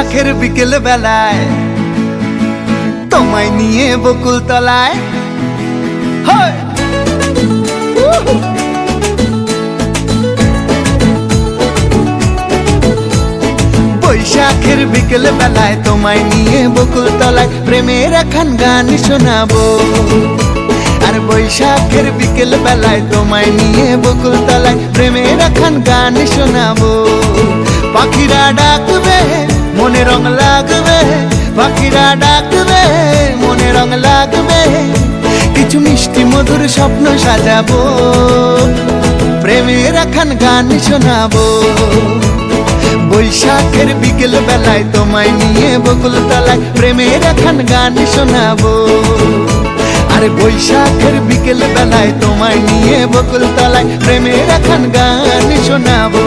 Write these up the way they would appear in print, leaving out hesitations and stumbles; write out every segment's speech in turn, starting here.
বৈশাখের বিকেল বেলায় তোমায় নিয়ে বকুল তলায় বৈশাখের বিকেল বেলায় তোমায় নিয়ে বকুল তলায় প্রেমের এখন গান শোনাবো। আর বৈশাখের বিকেল বেলায় তোমায় নিয়ে বকুল তলায় প্রেমের এখন গান শোনাবো। পাখিরা ডাকবে মনে রং লাগবে, পাখিরা ডাকবে মনে রং লাগবে, কিছু মিষ্টি মধুর স্বপ্ন সাজাবো, প্রেমের এখন গান শোনাবো। বৈশাখের বিকেল বেলায় তোমায় নিয়ে বকুল তলায় প্রেমের এখন গান শোনাবো। আর বৈশাখের বিকেল বেলায় তোমায় নিয়ে বকুল তলায় প্রেমের এখন গান শোনাবো।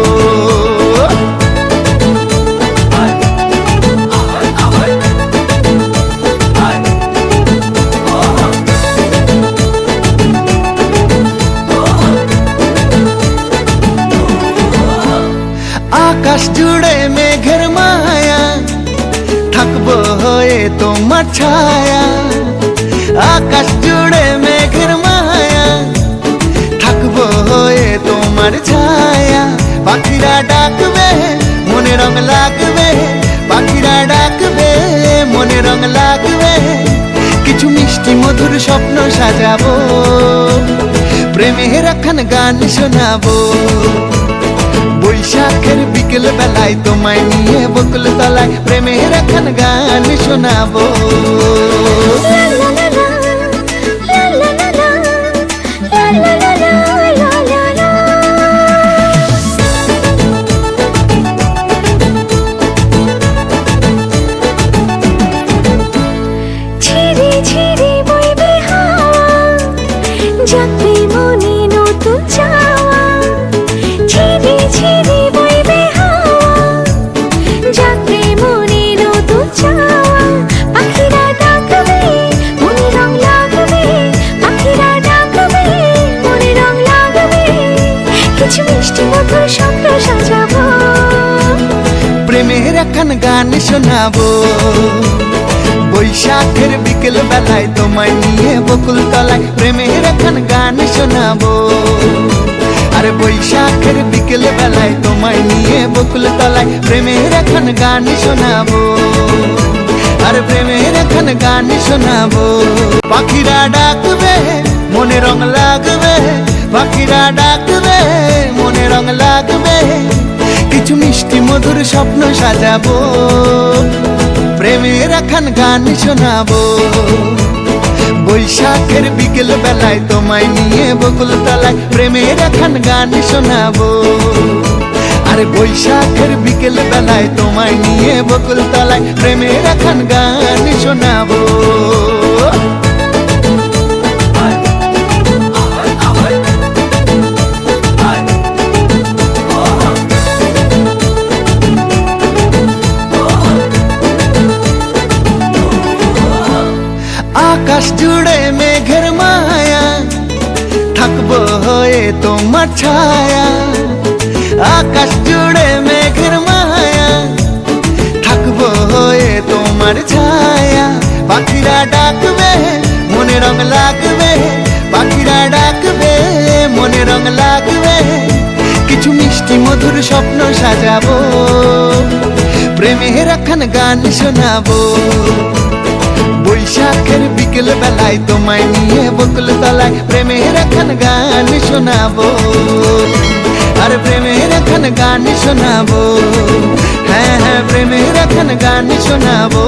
আকাশ জুড়ে মেঘের মায়া, থাকবো হয়ে তোমার ছায়া। আকাশ জুড়ে মেঘের মায়া, থাকবো হয়ে তোমার ছায়া। পাখিরা ডাকবে মনে রং লাগবে, পাখিরা ডাকবে মনে রং লাগবে, কিছু মিষ্টি মধুর স্বপ্ন সাজাবো, প্রেমের এখন গান শোনাবো। বৈশাখের বিকেল বেলায় তোমায় নিয়ে বকুল তলায় প্রেমের এখন গান শোনাবো। প্রেমের এখন গান শোনাবো। বৈশাখের বিকেল বেলায় তোমায় নিয়ে বকুল তলায় প্রেমের এখন গান শোনাবো। আর বৈশাখের বিকেল বেলায় তোমায় নিয়ে বকুল তলায় প্রেমের এখন গান শোনাবো। আর প্রেমের এখন গান শোনাবো। পাখিরা ডাকবে মনে রং লাগবে, পাখিরা ডাকবে মনে রং লাগবে, কিছু মিষ্টি মধুর স্বপ্ন সাজাবো, প্রেমের এখন গান শোনাবো। বৈশাখের বিকেল বেলায় তোমায় নিয়ে বকুল তলায় প্রেমের এখন গান শোনাবো। আর বৈশাখের বিকেল বেলায় তোমায় নিয়ে বকুল তলায় প্রেমের এখন গান শোনাবো। আকাশ জুড়ে মেঘের মায়া, থাকবো হয়ে তোমার ছায়া। আকাশ জুড়ে মেঘের মায়া, থাকবো হয়ে তোমার ছায়া। পাখিরা ডাকবে মনে রং লাগবে, পাখিরা ডাকবে মনে রং লাগবে, কিছু মিষ্টি মধুর স্বপ্ন সাজাবো, প্রেমের এখন গান শোনাবো। বৈশাখের বিকেল বেলায় তোমায় নিয়ে বকুল তলায় প্রেমের এখন গান শোনাবো। আর প্রেমের এখন গান শোনাবো, হ্যাঁ হ্যাঁ প্রেমের এখন গান শোনাবো।